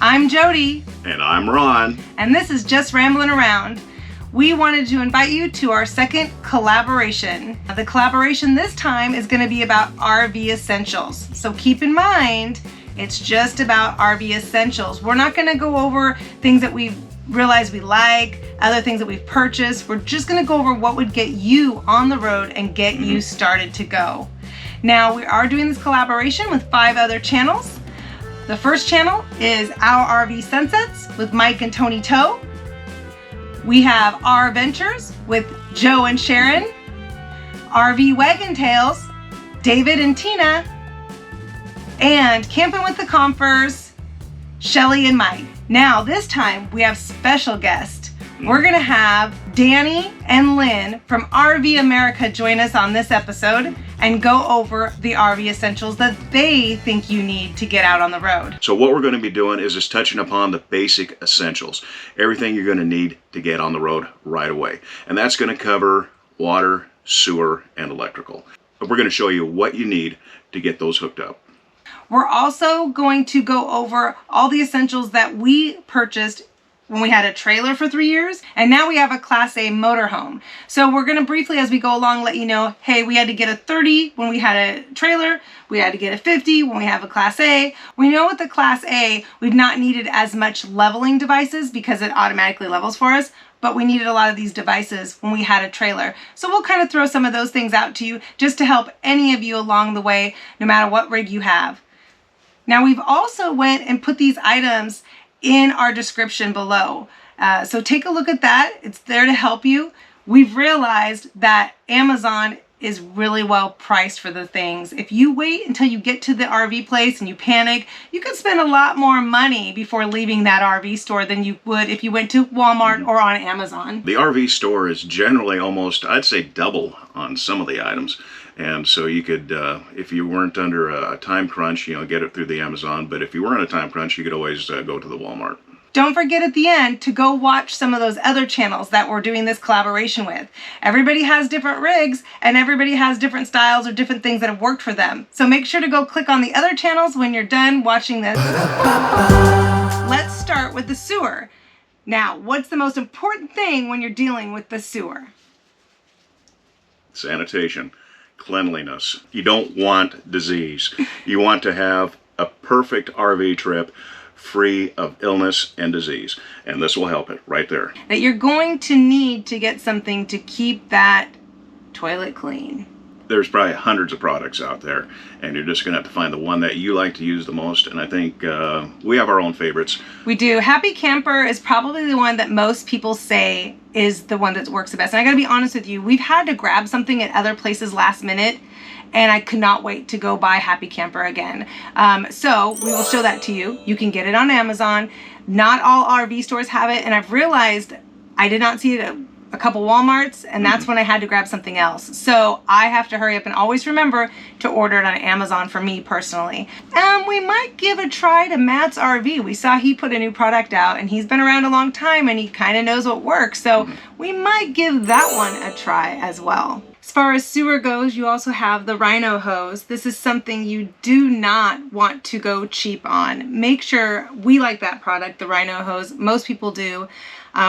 I'm Jody. And I'm Ron. And this is Just Rambling Around. We wanted to invite you to our second collaboration. The collaboration this time is going to be about RV essentials. So keep in mind, it's just about RV essentials. We're not going to go over things that we've realized we like, other things that we've purchased. We're just going to go over what would get you on the road and get you started to go. Now, we are doing this collaboration with 5 other channels. The first channel is Our RV Sunsets with Mike and Tony Toe. We have Our Ventures with Joe and Sharon. RV Wagon Tales, David and Tina. And Camping with the Compers, Shelly and Mike. Now, this time we have special guests. We're gonna have Danny and Lynn from RV America join us on this episode and go over the RV essentials that they think you need to get out on the road. So what we're going to be doing is just touching upon the basic essentials. Everything you're going to need to get on the road right away. And that's going to cover water, sewer, and electrical. But we're going to show you what you need to get those hooked up. We're also going to go over all the essentials that we purchased when we had a trailer for 3 years, and now we have a Class A motorhome. So we're gonna briefly, as we go along, let you know, hey, we had to get a 30 when we had a trailer, we had to get a 50 when we have a Class A. We know with the Class A, we've not needed as much leveling devices because it automatically levels for us, but we needed a lot of these devices when we had a trailer. So we'll kind of throw some of those things out to you just to help any of you along the way, no matter what rig you have. Now, we've also went and put these items in our description below. So take a look at that. It's there to help you. We've realized that Amazon is really well priced for the things. If you wait until you get to the RV place and you panic, you could spend a lot more money before leaving that RV store than you would if you went to Walmart or on Amazon. The RV store is generally almost, I'd say, double on some of the items. And so you could, if you weren't under a time crunch, get it through the Amazon. But if you were in a time crunch, you could always go to the Walmart. Don't forget at the end to go watch some of those other channels that we're doing this collaboration with. Everybody has different rigs and everybody has different styles or different things that have worked for them. So make sure to go click on the other channels when you're done watching this. Let's start with the sewer. Now, what's the most important thing when you're dealing with the sewer? Sanitation. Cleanliness. You don't want disease. You want to have a perfect RV trip free of illness and disease. And this will help it right there. That you're going to need to get something to keep that toilet clean. There's probably hundreds of products out there, and you're just going to have to find the one that you like to use the most. And I think we have our own favorites. We do. Happy Camper is probably the one that most people say is the one that works the best. And I got to be honest with you, we've had to grab something at other places last minute, and I could not wait to go buy Happy Camper again. So we will show that to you. You can get it on Amazon. Not all RV stores have it, and I've realized I did not see it at a couple Walmarts, and that's when I had to grab something else. So I have to hurry up and always remember to order it on Amazon for me personally. We might give a try to Matt's RV. We saw he put a new product out, and he's been around a long time, and he kind of knows what works. So we might give that one a try as well. As far as sewer goes, you also have the Rhino hose. This is something you do not want to go cheap on. Make sure, we like that product, the Rhino hose. Most people do.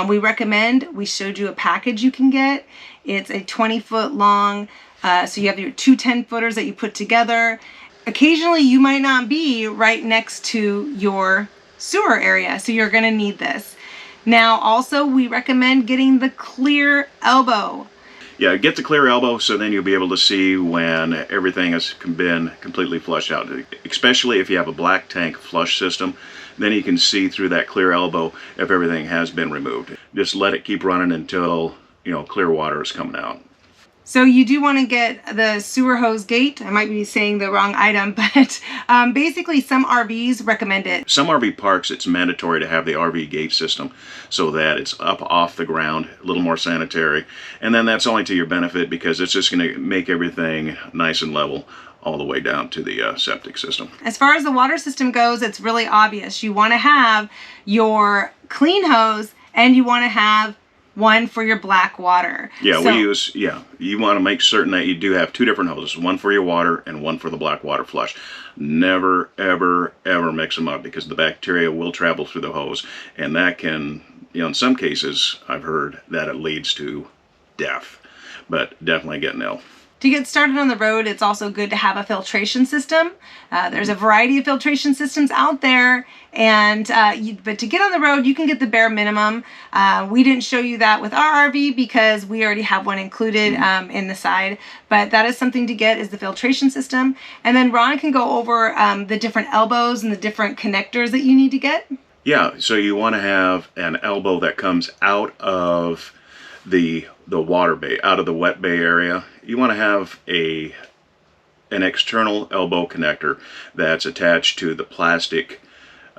We recommend, we showed you a package you can get. It's a 20-foot long, so you have your 2 10-footers that you put together. Occasionally, you might not be right next to your sewer area, so you're gonna need this. Now, also, we recommend getting the clear elbow. Yeah, get the clear elbow so then you'll be able to see when everything has been completely flushed out. Especially if you have a black tank flush system, then you can see through that clear elbow if everything has been removed. Just let it keep running until, clear water is coming out. So you do want to get the sewer hose gate. I might be saying the wrong item, but basically some RVs recommend it. Some RV parks, it's mandatory to have the RV gate system so that it's up off the ground, a little more sanitary. And then that's only to your benefit because it's just going to make everything nice and level all the way down to the septic system. As far as the water system goes, it's really obvious. You want to have your clean hose and you want to have one for your black water. Yeah, So- you want to make certain that you do have two different hoses, one for your water and one for the black water flush. Never, ever, ever mix them up, because the bacteria will travel through the hose, and that can, in some cases, I've heard that it leads to death, but definitely getting ill. To get started on the road, it's also good to have a filtration system. There's a variety of filtration systems out there, and but to get on the road, you can get the bare minimum. We didn't show you that with our RV because we already have one included in the side, but that is something to get, is the filtration system. And then Ron can go over the different elbows and the different connectors that you need to get. Yeah, so you want to have an elbow that comes out of the water bay, out of the wet bay area. You want to have an external elbow connector that's attached to the plastic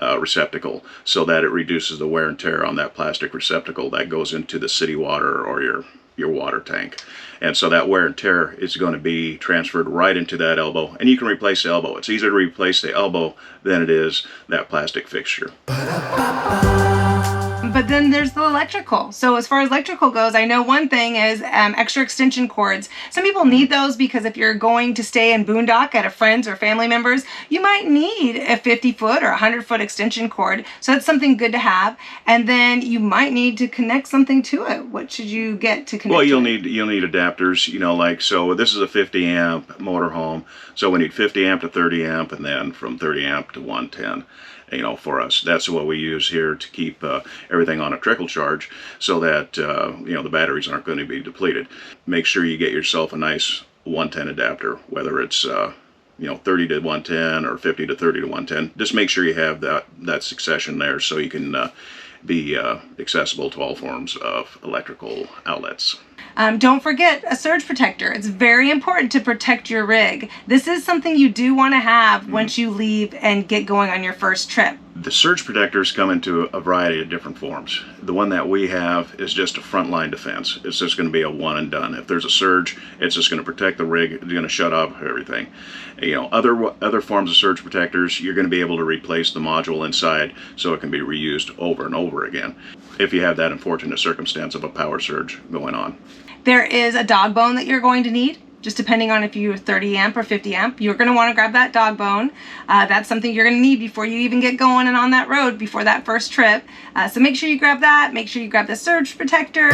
receptacle, so that it reduces the wear and tear on that plastic receptacle that goes into the city water or your water tank. And so that wear and tear is going to be transferred right into that elbow, and you can replace the elbow. It's easier to replace the elbow than it is that plastic fixture. But then there's the electrical. So as far as electrical goes, I know one thing is extra extension cords. Some people need those because if you're going to stay in boondock at a friend's or family member's, you might need a 50-foot or 100-foot extension cord. So that's something good to have. And then you might need to connect something to it. What should you get to connect? Well, you'll need adapters. Like, so this is a 50 amp motorhome, so we need 50 amp to 30 amp, and then from 30 amp to 110. For us, that's what we use here to keep everything on a trickle charge, so that the batteries aren't going to be depleted. Make sure you get yourself a nice 110 adapter, whether it's 30 to 110 or 50 to 30 to 110. Just make sure you have that succession there, so you can be accessible to all forms of electrical outlets. Don't forget a surge protector. It's very important to protect your rig. This is something you do want to have once you leave and get going on your first trip. The surge protectors come into a variety of different forms. The one that we have is just a frontline defense. It's just going to be a one and done. If there's a surge, it's just going to protect the rig. It's going to shut off everything. Other forms of surge protectors, you're going to be able to replace the module inside, so it can be reused over and over again if you have that unfortunate circumstance of a power surge going on. There is a dog bone that you're going to need. Just depending on if you're 30 amp or 50 amp, you're going to want to grab that dog bone. That's something you're going to need before you even get going and on that road before that first trip. So make sure you grab that. Make sure you grab the surge protector.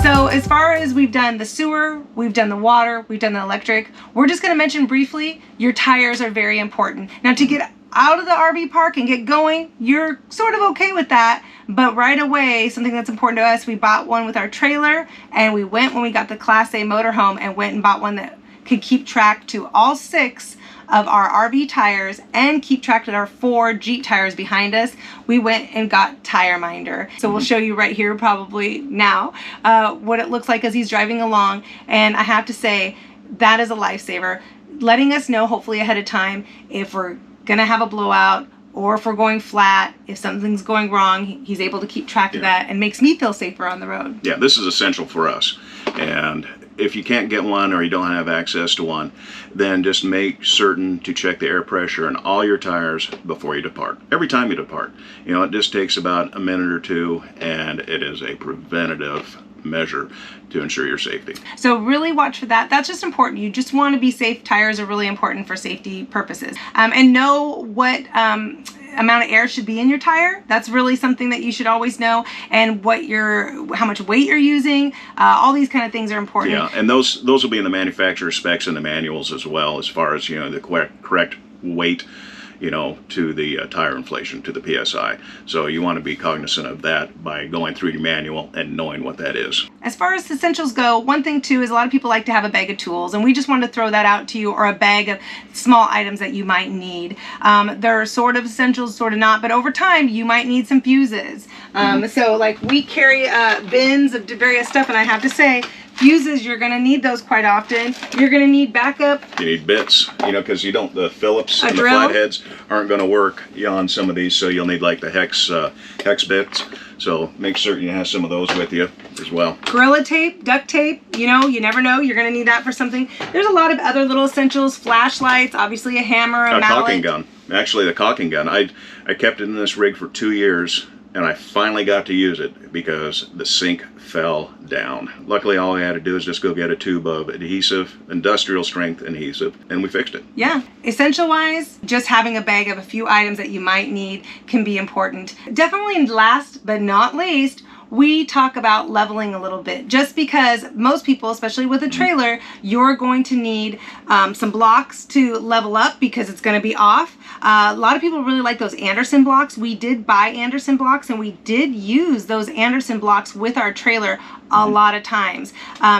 So as far as we've done the sewer, we've done the water, we've done the electric, we're just going to mention briefly, your tires are very important. Now to get out of the RV park and get going, you're sort of okay with that. But right away, something that's important to us, we bought one with our trailer, and we went when we got the Class A motorhome and went and bought one that could keep track to all 6 of our RV tires and keep track of our 4 Jeep tires behind us. We went and got Tire Minder. So we'll show you right here probably now what it looks like as he's driving along. And I have to say, that is a lifesaver. Letting us know hopefully ahead of time if we're gonna have a blowout, or if we're going flat, if something's going wrong, he's able to keep track of that, and makes me feel safer on the road. Yeah, this is essential for us. And if you can't get one or you don't have access to one, then just make certain to check the air pressure in all your tires before you depart. Every time you depart. It just takes about a minute or two, and it is a preventative measure to ensure your safety. So really watch for that. That's just important. You just want to be safe. Tires are really important for safety purposes. And know what amount of air should be in your tire. That's really something that you should always know. And how much weight you're using. All these kind of things are important. Yeah, and those will be in the manufacturer specs and the manuals as well, as far as the correct weight to the tire inflation, to the PSI. So you want to be cognizant of that by going through your manual and knowing what that is. As far as essentials go, one thing too is a lot of people like to have a bag of tools, and we just wanted to throw that out to you, or a bag of small items that you might need. They're sort of essentials, sort of not, but over time you might need some fuses. So like we carry bins of various stuff, and I have to say, fuses, you're going to need those quite often. You're going to need backup. You need bits, because the Phillips and drill. The flatheads aren't going to work on some of these, so you'll need like the hex bits. So make certain you have some of those with you as well. Gorilla tape, duct tape, you never know. You're going to need that for something. There's a lot of other little essentials, flashlights, obviously a hammer, a mallet. Caulking gun. Actually, the caulking gun. I kept it in this rig for 2 years. and I finally got to use it because the sink fell down. Luckily, all I had to do is just go get a tube of adhesive, industrial strength adhesive, and we fixed it. Yeah. Essential wise, just having a bag of a few items that you might need can be important. Definitely last but not least, we talk about leveling a little bit, just because most people, especially with a trailer, you're going to need some blocks to level up because it's going to be off. A lot of people really like those Anderson blocks. We did buy Anderson blocks, and we did use those Anderson blocks with our trailer a lot of times.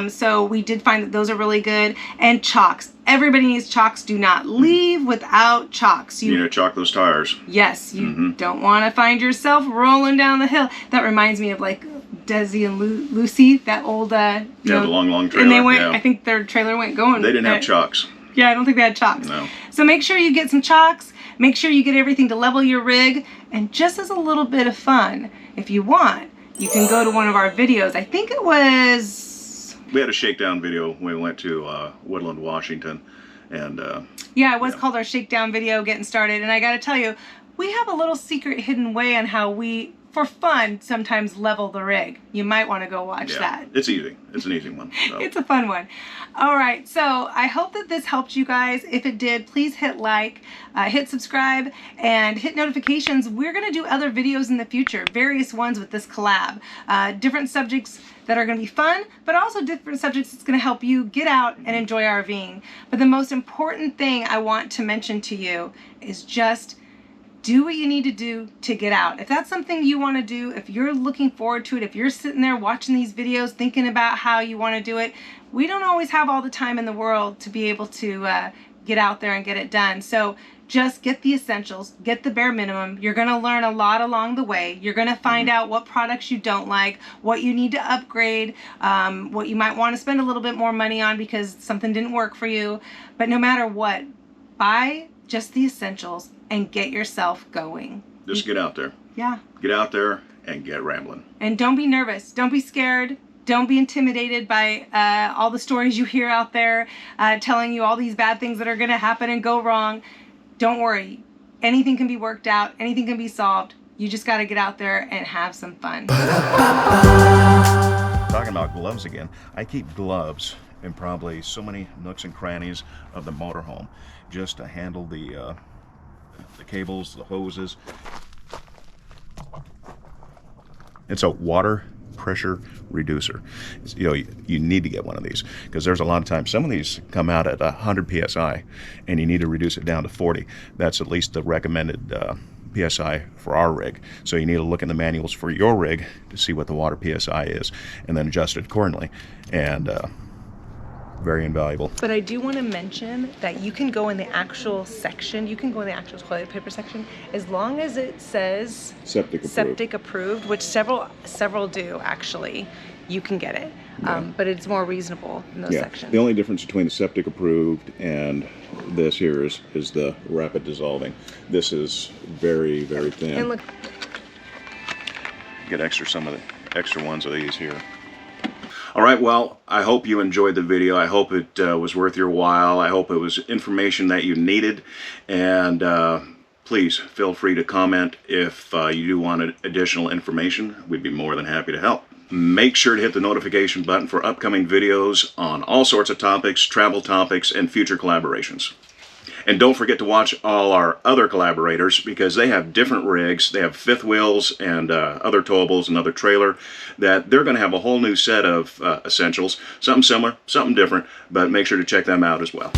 So we did find that those are really good. And chocks. Everybody needs chocks. Do not leave without chocks. You need to chalk those tires. Yes, you don't want to find yourself rolling down the hill. That reminds me of like Desi and Lucy, that old the long trailer. And they went. I think their trailer went going. They didn't have chocks. Yeah, I don't think they had chocks. No. So make sure you get some chocks. Make sure you get everything to level your rig. And just as a little bit of fun, if you want, you can go to one of our videos. I think it was... We had a shakedown video when we went to Woodland, Washington, and yeah, it was called our shakedown video, getting started. And I got to tell you, we have a little secret hidden way on how we, for fun, sometimes level the rig. You might want to go watch that. It's easy. It's an easy one. So. It's a fun one. All right, so I hope that this helped you guys. If it did, please hit like, hit subscribe, and hit notifications. We're going to do other videos in the future, various ones with this collab. Different subjects that are going to be fun, but also different subjects that's going to help you get out and enjoy RVing. But the most important thing I want to mention to you is just do what you need to do to get out. If that's something you want to do, if you're looking forward to it, if you're sitting there watching these videos thinking about how you want to do it, we don't always have all the time in the world to be able to get out there and get it done. So just get the essentials, get the bare minimum. You're going to learn a lot along the way. You're going to find out what products you don't like, what you need to upgrade, what you might want to spend a little bit more money on because something didn't work for you. But no matter what, buy just the essentials and get yourself going. Just get out there. Yeah. Get out there and get rambling. And don't be nervous. Don't be scared. Don't be intimidated by all the stories you hear out there telling you all these bad things that are going to happen and go wrong. Don't worry. Anything can be worked out. Anything can be solved. You just got to get out there and have some fun. Talking about gloves again, I keep gloves in probably so many nooks and crannies of the motorhome just to handle the cables, the hoses. It's a water pressure reducer. You know, you need to get one of these because there's a lot of times some of these come out at 100 psi and you need to reduce it down to 40. That's at least the recommended psi for our rig. So you need to look in the manuals for your rig to see what the water psi is and then adjust it accordingly. And very invaluable. But I do want to mention that you can go in the actual section, you can go in the actual toilet paper section, as long as it says septic approved, which several do actually, you can get it. Yeah. But it's more reasonable in those sections. The only difference between the septic approved and this here is the rapid dissolving. This is very, very thin. And look, get some of the extra ones of these here. All right, well, I hope you enjoyed the video. I hope it was worth your while. I hope it was information that you needed. And please feel free to comment if you do want additional information. We'd be more than happy to help. Make sure to hit the notification button for upcoming videos on all sorts of topics, travel topics, and future collaborations. And don't forget to watch all our other collaborators because they have different rigs. They have fifth wheels and other towables, another trailer, that they're going to have a whole new set of essentials. Something similar, something different, but make sure to check them out as well.